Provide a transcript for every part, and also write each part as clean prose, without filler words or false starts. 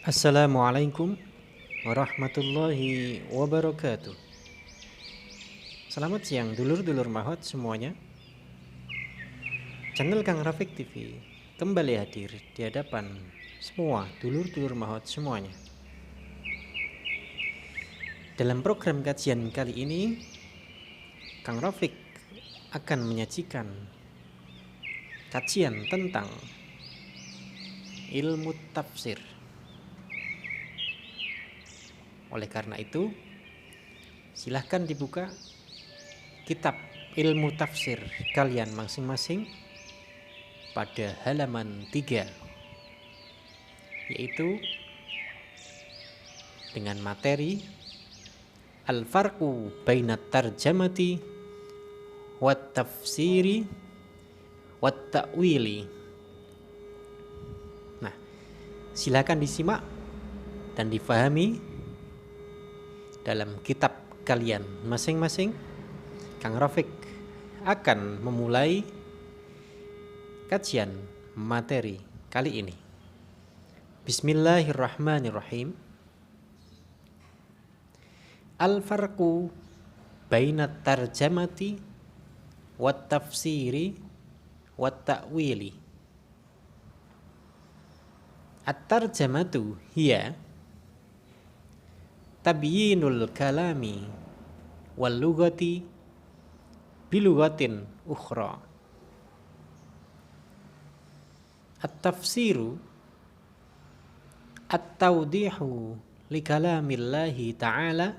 Assalamualaikum warahmatullahi wabarakatuh. Selamat siang dulur-dulur mahot semuanya. Channel Kang Rafiq TV kembali hadir di hadapan semua dulur-dulur mahot semuanya. Dalam program kajian kali ini, Kang Rafiq akan menyajikan kajian tentang ilmu tafsir. Oleh karena itu, silahkan dibuka kitab ilmu tafsir kalian masing-masing pada halaman 3, yaitu dengan materi Al-Farqu Bainat Tarjamati Wat Tafsiri Wat Ta'wili. Nah, silakan disimak dan difahami dalam kitab kalian masing-masing. Kang Rafiq akan memulai kajian materi kali ini. Bismillahirrahmanirrahim. Al-farqu bainat tarjamati wat tafsiri wat ta'wili. At-tarjamatu hiya tabyinul kalami wal lughati bilughatin ukhra. At-tafsiru at-tawdihu li kalamillahi ta'ala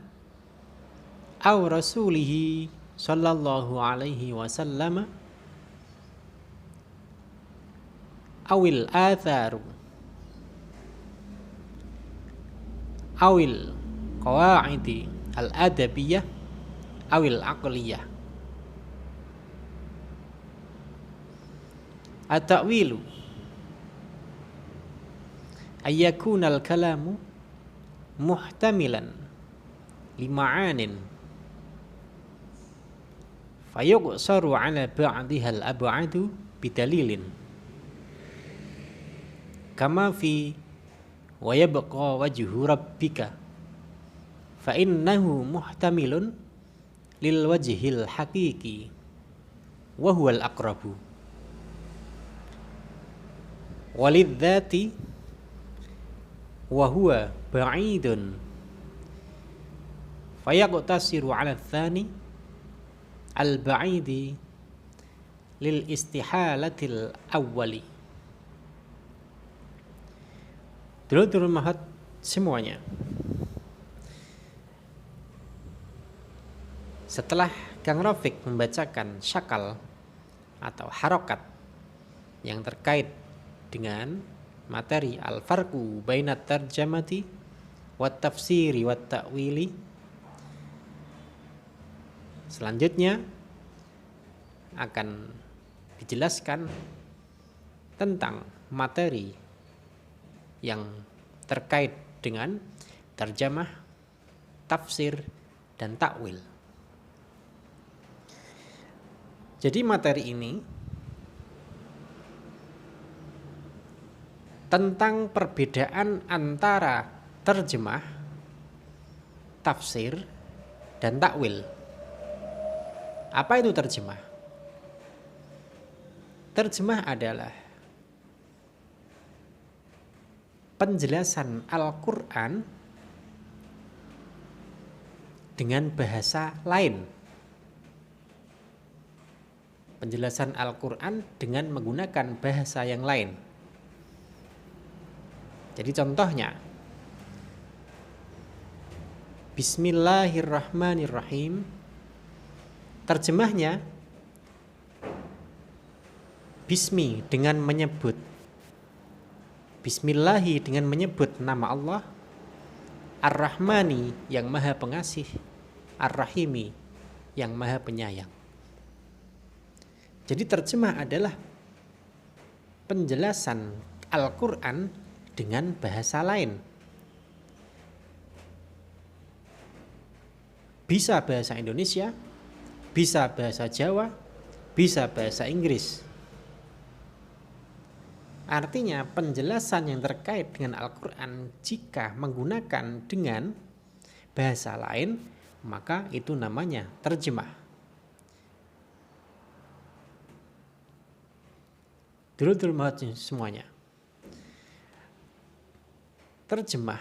aw rasulihi sallallahu alaihi wasallam awil atharu awil qawaidi al-adabiyah awil aqliyah. At-ta'wilu ayyakunal kalamu muhtamilan lima'anin fayuqsaru ala ba'diha al-ab'adu bidalilin kama fi wa yabqa wajhu rabbika fa innahu muhtamilun lil wajhil haqiqi wa huwal aqrabu walidzati wa huwa ba'idun fayaqtasiru ala tsani al ba'idi lil istihalatil awwali. Dulur-dulur mahat semuanya, setelah Kang Rafiq membacakan syakal atau harokat yang terkait dengan materi al-farqu bainat tarjamati wat tafsiri wat ta'wili, selanjutnya akan dijelaskan tentang materi yang terkait dengan tarjamah, tafsir, dan takwil. Jadi materi ini tentang perbedaan antara terjemah, tafsir, dan takwil. Apa itu terjemah? Terjemah adalah penjelasan Al-Quran dengan bahasa lain. Penjelasan Al-Quran dengan menggunakan bahasa yang lain. Jadi contohnya, Bismillahirrahmanirrahim, terjemahnya Bismi dengan menyebut Bismillahi dengan menyebut nama Allah, Ar-Rahmani yang maha pengasih, Ar-Rahimi yang maha penyayang. Jadi terjemah adalah penjelasan Al-Quran dengan bahasa lain. Bisa bahasa Indonesia, bisa bahasa Jawa, bisa bahasa Inggris. Artinya penjelasan yang terkait dengan Al-Quran jika menggunakan dengan bahasa lain, maka itu namanya terjemah. Dulu semuanya. Terjemah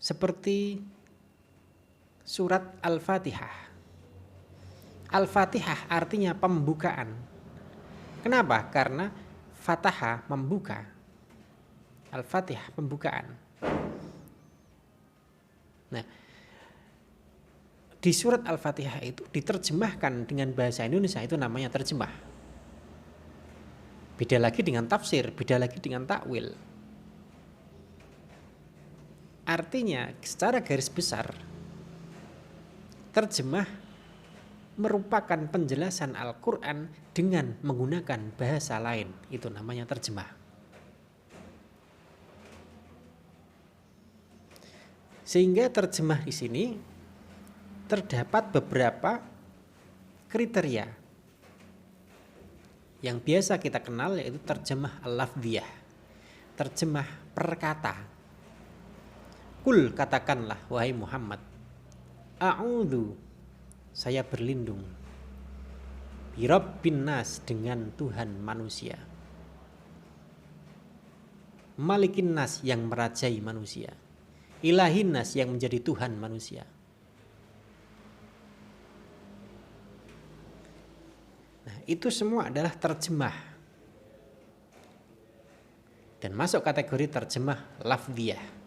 seperti surat Al-Fatihah. Al-Fatihah artinya pembukaan. Kenapa? Karena Fataha membuka. Al-Fatihah pembukaan. Nah, di surat Al-Fatihah itu diterjemahkan dengan bahasa Indonesia, itu namanya terjemah. Beda lagi dengan tafsir, beda lagi dengan takwil. Artinya secara garis besar terjemah merupakan penjelasan Al-Quran dengan menggunakan bahasa lain. Itu namanya terjemah. Sehingga terjemah di sini terdapat beberapa kriteria yang biasa kita kenal, yaitu terjemah al-lafdhiyah, terjemah perkata. Kul, katakanlah wahai Muhammad, a'udzu, saya berlindung, birabbin nas, dengan Tuhan manusia, malikin nas, yang merajai manusia, ilahin nas, yang menjadi Tuhan manusia. Nah, itu semua adalah terjemah dan masuk kategori terjemah lafdhiyah.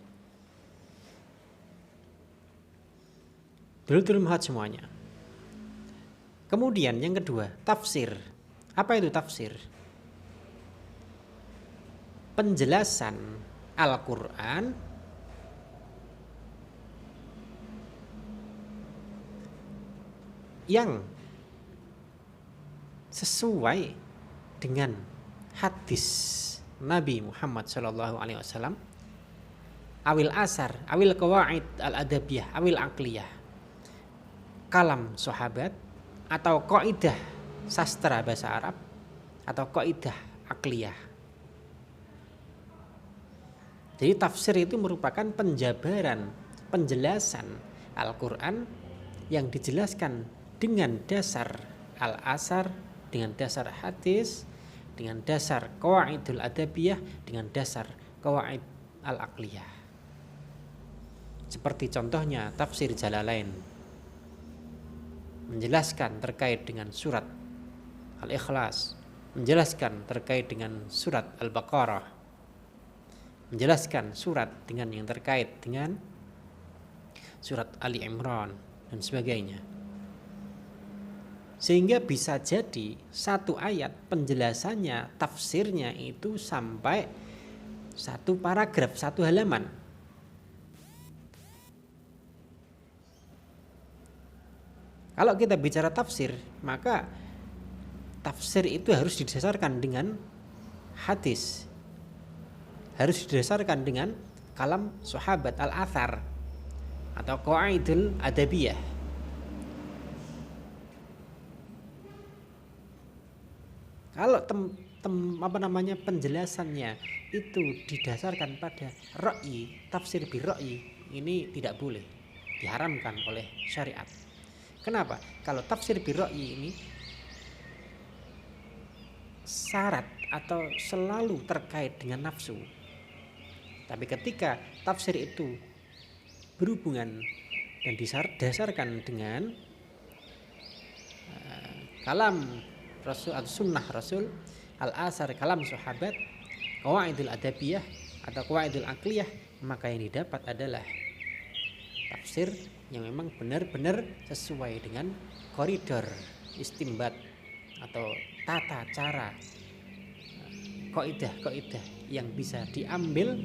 Dulu mahat semuanya. Kemudian yang kedua, tafsir. Apa itu tafsir? Penjelasan Al-Quran yang sesuai dengan hadis Nabi Muhammad SAW, awil asar, awil qawaid al-adabiyah, awil aqliyah, kalam sahabat, atau kaidah sastra bahasa Arab, atau kaidah aqliyah. Jadi tafsir itu merupakan penjabaran, penjelasan Al-Quran yang dijelaskan dengan dasar al-asar, dengan dasar hadis, dengan dasar qawaidul adabiyah, dengan dasar qawaid al-aqliyah. Seperti contohnya tafsir Jalalain menjelaskan terkait dengan surat Al-Ikhlas, menjelaskan terkait dengan surat Al-Baqarah, menjelaskan surat dengan yang terkait dengan surat Ali Imran dan sebagainya. Sehingga bisa jadi satu ayat penjelasannya, tafsirnya itu sampai satu paragraf, satu halaman. Kalau kita bicara tafsir, maka tafsir itu harus didasarkan dengan hadis, harus didasarkan dengan kalam sahabat, al-athar, atau qawaidul adabiyah. Kalau penjelasannya itu didasarkan pada ra'yi, tafsir bi ra'yi, ini tidak boleh, diharamkan oleh syariat. Kenapa? Kalau tafsir bi ra'yi ini syarat atau selalu terkait dengan nafsu. Tapi ketika tafsir itu berhubungan dan didasarkan dengan kalam Rasul atau sunnah Rasul, al-asar, kalam sahabat, qawaidul adabiyah atau qawaidul aqliyah, maka yang didapat adalah tafsir yang memang benar-benar sesuai dengan koridor istimbat atau tata cara kaidah-kaidah yang bisa diambil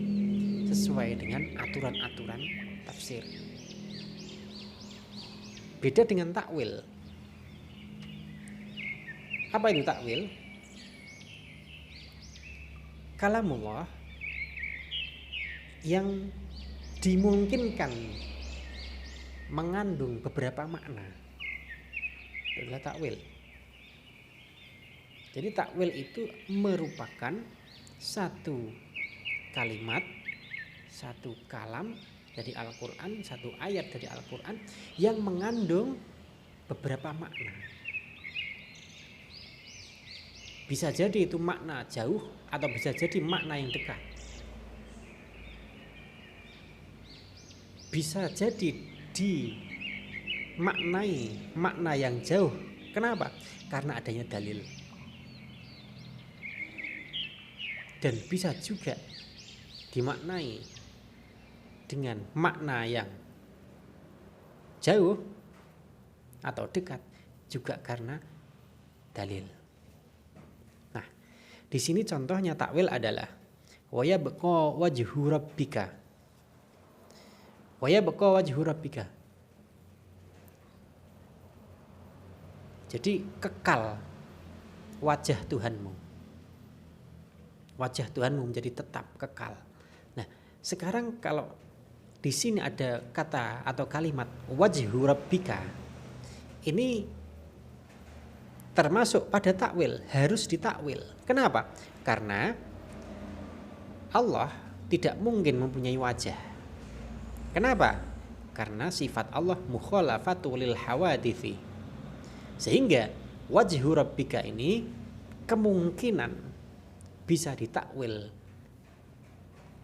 sesuai dengan aturan-aturan tafsir. Beda dengan takwil. Apa itu takwil? Kalamullah yang dimungkinkan mengandung beberapa makna adalah takwil. Jadi takwil itu merupakan satu kalimat, satu kalam dari Al-Quran, satu ayat dari Al-Quran yang mengandung beberapa makna. Bisa jadi itu makna jauh atau bisa jadi makna yang dekat. Bisa jadi dimaknai makna yang jauh. Kenapa? Karena adanya dalil. Dan bisa juga dimaknai dengan makna yang jauh atau dekat juga karena dalil. Nah, di sini contohnya takwil adalah wa yabqa wajhu rabbika. Wa yabqa wajhu rabbika. Jadi kekal wajah Tuhanmu. Wajah Tuhanmu menjadi tetap kekal. Nah, sekarang kalau di sini ada kata atau kalimat wajhu rabbika, ini termasuk pada takwil, harus ditakwil. Kenapa? Karena Allah tidak mungkin mempunyai wajah. Kenapa? Karena sifat Allah mukhalafatu lil hawadithi. Sehingga wajhu rabbika ini kemungkinan bisa ditakwil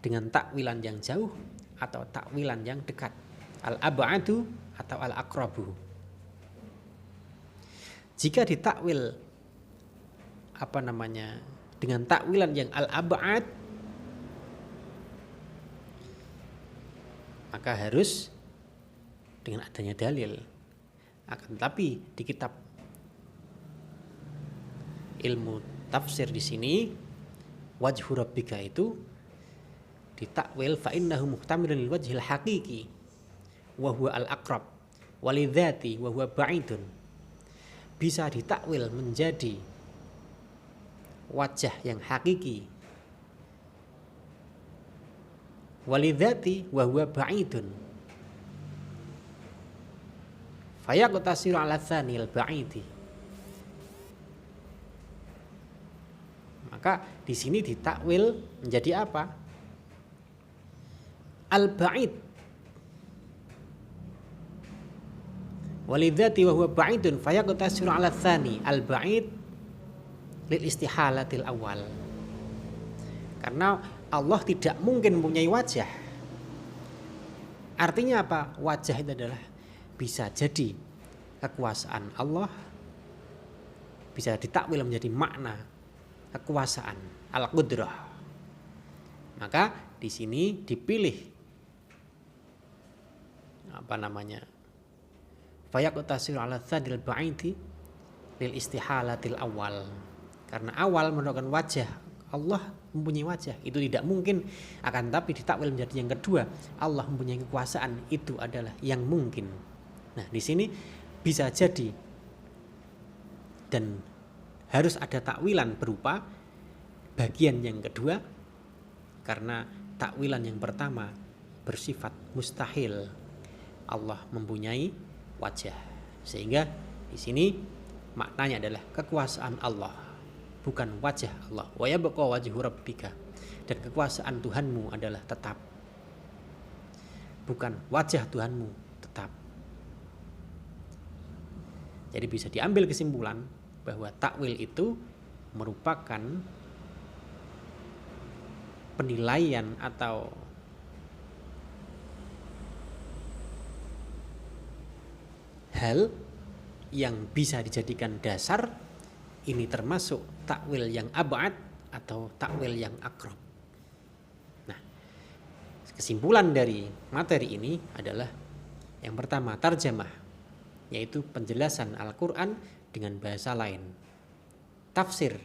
dengan takwilan yang jauh atau takwilan yang dekat, al-ab'adu atau al-aqrabu. Jika ditakwil dengan takwilan yang al-ab'ad, maka harus dengan adanya dalil. Akan tetapi di kitab ilmu tafsir di sini wajhu rabbika itu ditakwil fa innahu muhtamilun lil wajhil haqiqi wa huwa al aqrab walidzati wa huwa ba'idun. Bisa ditakwil menjadi wajah yang hakiki, walidzati wa huwa ba'idun, fayaqtasiru ala tsanil ba'idi. Maka di sini ditakwil menjadi apa? Al-ba'id. Walidzati wa huwa ba'idun fayaqtasiru ala tsani al-ba'id lil istihalatil awal. Karena Allah tidak mungkin mempunyai wajah. Artinya apa? Wajah itu adalah bisa jadi kekuasaan Allah, bisa ditakwil menjadi makna kekuasaan al-qudrah. Maka di sini dipilih fayaqtasiru ala tsadil ba'idi lil istihalatil awal. Karena awal merupakan wajah, Allah mempunyai wajah, itu tidak mungkin. Akan tapi ditakwil menjadi yang kedua, Allah mempunyai kekuasaan, itu adalah yang mungkin. Nah, di sini bisa jadi dan harus ada takwilan berupa bagian yang kedua, karena takwilan yang pertama bersifat mustahil Allah mempunyai wajah. Sehingga di sini maknanya adalah kekuasaan Allah, bukan wajah Allah. Wa yabqa wajhu rabbika, dan kekuasaan Tuhanmu adalah tetap, bukan wajah Tuhanmu tetap. Jadi bisa diambil kesimpulan bahwa takwil itu merupakan penilaian atau hal yang bisa dijadikan dasar. Ini termasuk takwil yang ab'ad atau takwil yang aqrab. Nah, kesimpulan dari materi ini adalah yang pertama, tarjamah, yaitu penjelasan Al-Quran dengan bahasa lain. Tafsir,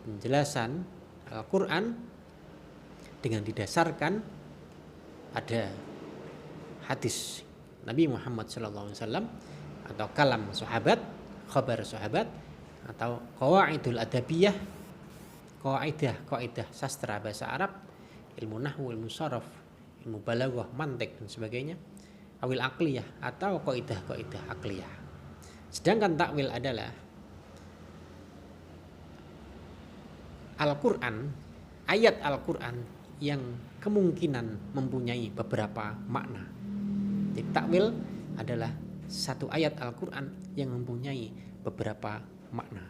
penjelasan Al-Quran dengan didasarkan pada hadis Nabi Muhammad SAW atau kalam sahabat, khabar sahabat, atau qawaidul adabiyah, kaidah sastra bahasa Arab, ilmu nahwu, ilmu sharaf, ilmu balaghah, mantik dan sebagainya, awil aqliyah atau kaidah akliyah. Sedangkan takwil adalah Al-Quran, ayat Al-Quran yang kemungkinan mempunyai beberapa makna. Jadi takwil adalah satu ayat Al-Quran yang mempunyai beberapa makna.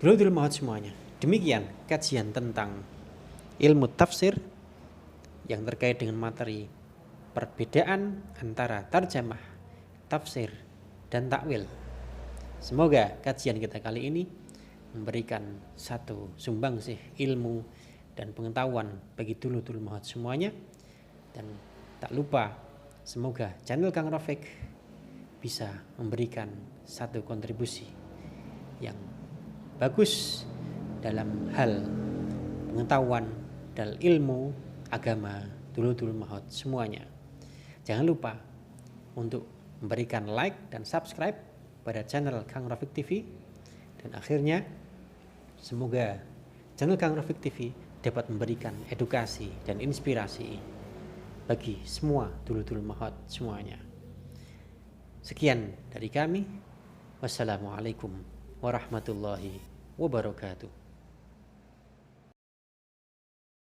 Bulughul Maram semuanya. Demikian kajian tentang ilmu tafsir yang terkait dengan materi perbedaan antara tarjamah, tafsir, dan takwil. Semoga kajian kita kali ini memberikan satu sumbangsih ilmu dan pengetahuan bagi dulur-dulur mahat semuanya. Dan tak lupa, semoga channel Kang Rafiq bisa memberikan satu kontribusi yang bagus dalam hal pengetahuan dan ilmu agama dulur-dulur mahat semuanya. Jangan lupa untuk memberikan like dan subscribe pada channel Kang Rafiq TV. Dan akhirnya semoga channel Kang Rafiq TV dapat memberikan edukasi dan inspirasi bagi semua dulur-dulur mahat semuanya. Sekian dari kami. Wassalamualaikum warahmatullahi wabarakatuh.